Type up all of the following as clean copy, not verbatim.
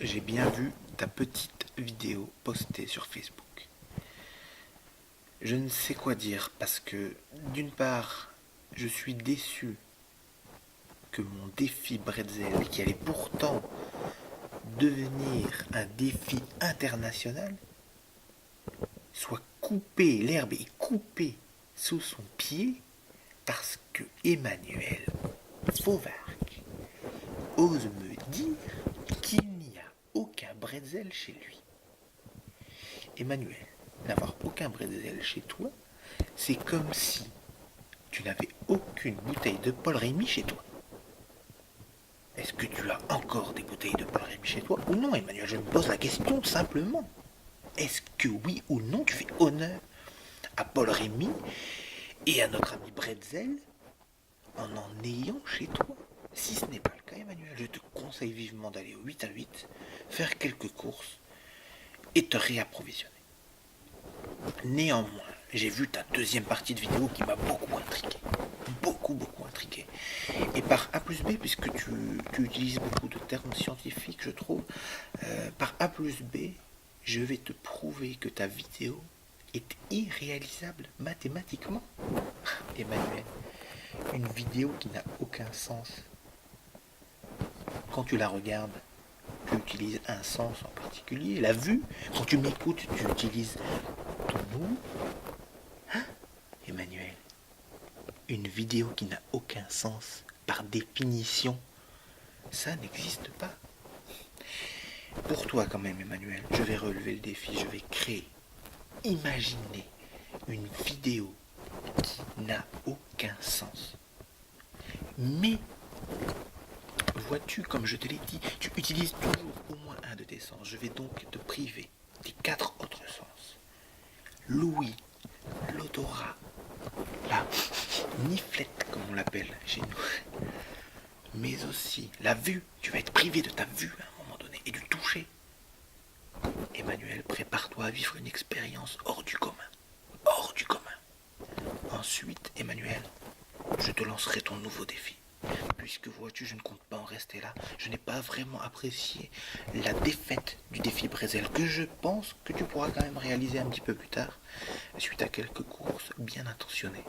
j'ai bien vu ta petite vidéo postée sur Facebook. Je ne sais quoi dire parce que, d'une part, je suis déçu que mon défi Bretzel, qui allait pourtant devenir un défi international, soit coupé, l'herbe est coupée sous son pied parce que Emmanuel Fauvarc ose me dire qu'il n'y a aucun bretzel chez lui. Emmanuel, n'avoir aucun bretzel chez toi, c'est comme si tu n'avais aucune bouteille de Paul Rémy chez toi. Est-ce que tu as encore des bouteilles de Paul Rémy chez toi ou non, Emmanuel? Je me pose la question simplement. Est-ce que oui ou non tu fais honneur à Paul Rémy et à notre ami Bretzel en ayant chez toi? Si ce n'est pas le cas, Emmanuel, je te conseille vivement d'aller au 8 à 8, faire quelques courses et te réapprovisionner. Néanmoins, j'ai vu ta deuxième partie de vidéo qui m'a beaucoup intrigué. Beaucoup intrigué. Et par A plus B, puisque tu utilises beaucoup de termes scientifiques, je trouve, par A plus B, je vais te prouver que ta vidéo est irréalisable mathématiquement. Emmanuel, une vidéo qui n'a aucun sens. Quand tu la regardes, tu utilises un sens en particulier, la vue. Quand tu m'écoutes, tu utilises ton mot. Hein, Emmanuel, une vidéo qui n'a aucun sens, par définition, ça n'existe pas. Pour toi quand même, Emmanuel, je vais relever le défi, je vais créer, imaginer une vidéo qui n'a aucun sens. Mais, vois-tu, comme je te l'ai dit, tu utilises toujours au moins un de tes sens. Je vais donc te priver des 4 autres sens. L'ouïe, l'odorat, la niflette, comme on l'appelle chez nous, mais aussi la vue. Tu vas être privé de ta vue à un moment donné et du toucher. Emmanuel, prépare-toi à vivre une expérience hors du commun. Hors du commun. Ensuite, Emmanuel, je te lancerai ton nouveau défi. Puisque vois-tu, je ne compte pas en rester là. Je n'ai pas vraiment apprécié la défaite du défi Bretzel, que je pense que tu pourras quand même réaliser un petit peu plus tard, suite à quelques courses bien intentionnées.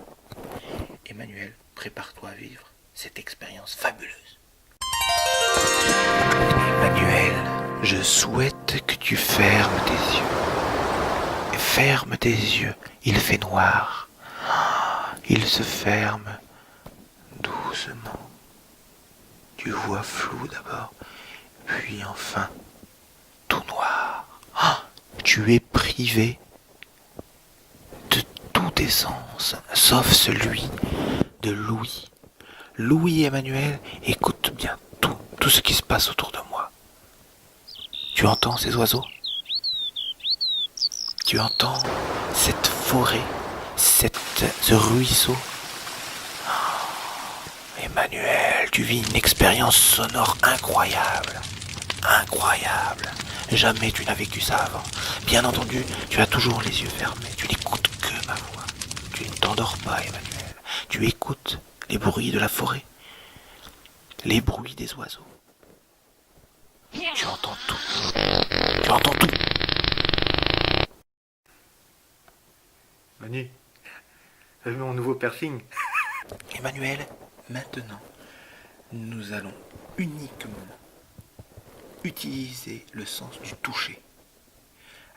Emmanuel, prépare-toi à vivre cette expérience fabuleuse. Emmanuel, je souhaite que tu fermes tes yeux. Ferme tes yeux, il fait noir. Il se ferme doucement. Tu vois flou d'abord, puis enfin tout noir. Tu es privé de tous tes sens, sauf celui de Louis. Louis Emmanuel, écoute bien tout ce qui se passe autour de moi. Tu entends ces oiseaux? Tu entends cette forêt, ce ruisseau? Emmanuel, tu vis une expérience sonore incroyable. Incroyable. Jamais tu n'as vécu ça avant. Bien entendu, tu as toujours les yeux fermés. Tu n'écoutes que ma voix. Tu ne t'endors pas, Emmanuel. Tu écoutes les bruits de la forêt, les bruits des oiseaux. Tu entends tout. Tu entends tout. Manu, t'as vu mon nouveau piercing? Emmanuel, maintenant, nous allons uniquement utiliser le sens du toucher.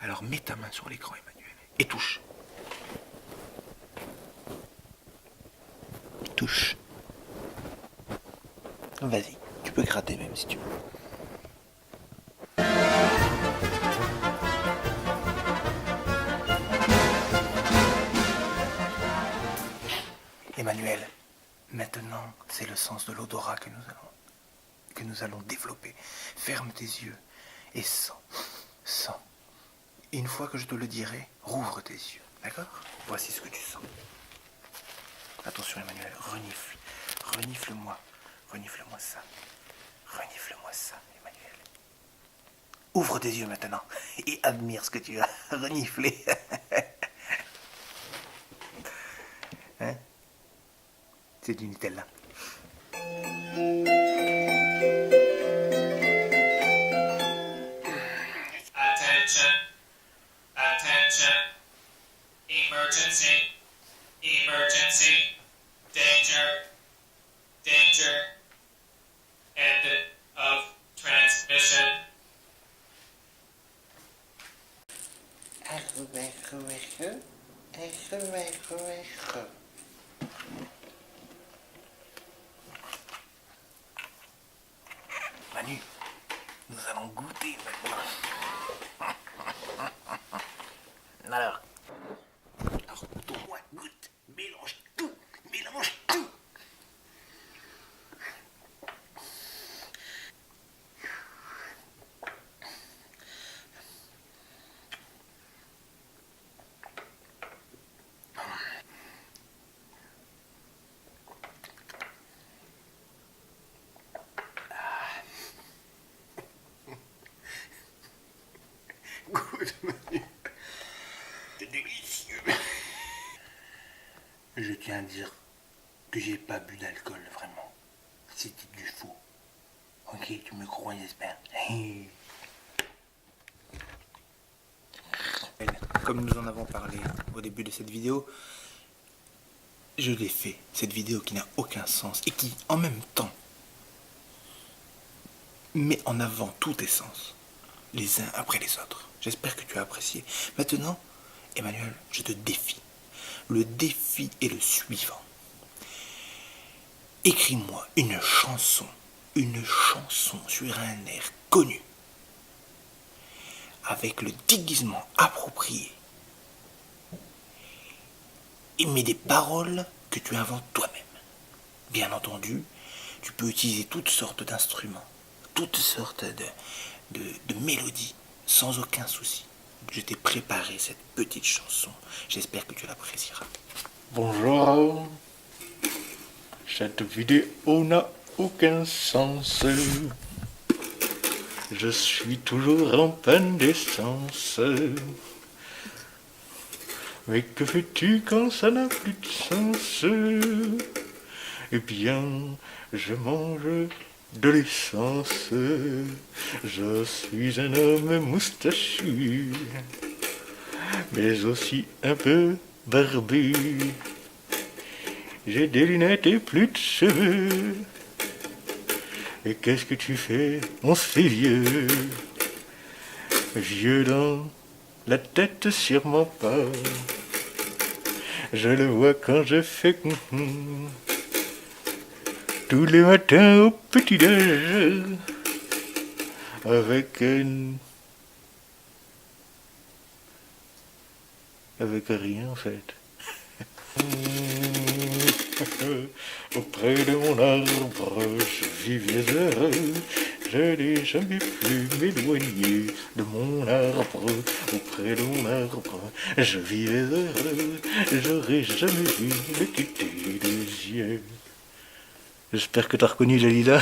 Alors mets ta main sur l'écran, Emmanuel, et touche. Touche. Vas-y, tu peux gratter même si tu veux. Emmanuel, maintenant, c'est le sens de l'odorat que nous allons développer. Ferme tes yeux et sens. Et une fois que je te le dirai, rouvre tes yeux. D'accord? Voici ce que tu sens. Attention, Emmanuel, renifle. Renifle-moi. Renifle-moi ça. Renifle-moi ça, Emmanuel. Ouvre tes yeux maintenant et admire ce que tu as reniflé. Hein? C'est du Nutella. Emergency. Emergency. Danger. Danger. End of transmission. Manu, nous allons goûter maintenant. Alors, goûte au moins, goûte. Mélange tout. Mélange tout. Goûte, Manu. C'est délicieux. Je tiens à dire que j'ai pas bu d'alcool, vraiment. C'était du faux. Ok, tu me crois, j'espère. Comme nous en avons parlé au début de cette vidéo, je l'ai fait, cette vidéo qui n'a aucun sens et qui, en même temps, met en avant tous tes sens, les uns après les autres. J'espère que tu as apprécié. Maintenant, Emmanuel, je te défie. Le défi est le suivant. Écris-moi une chanson sur un air connu, avec le déguisement approprié, et mets des paroles que tu inventes toi-même. Bien entendu, tu peux utiliser toutes sortes d'instruments, toutes sortes de mélodies, sans aucun souci. Je t'ai préparé cette petite chanson. J'espère que tu l'apprécieras. Bonjour. Cette vidéo n'a aucun sens. Je suis toujours en panne d'essence. Mais que fais-tu quand ça n'a plus de sens? Eh bien, je mange de l'essence. Je suis un homme moustachu, mais aussi un peu barbu. J'ai des lunettes et plus de cheveux. Et qu'est-ce que tu fais? On se fait vieux. Vieux dans la tête, sûrement pas. Je le vois quand je fais tous les matins au petit-déj avec rien en fait. Auprès de mon arbre, je vivais heureux. Je n'ai jamais pu m'éloigner de mon arbre. Auprès de mon arbre, je vivais heureux. J'aurais jamais dû le quitter des yeux. J'espère que t'as reconnu Jalila.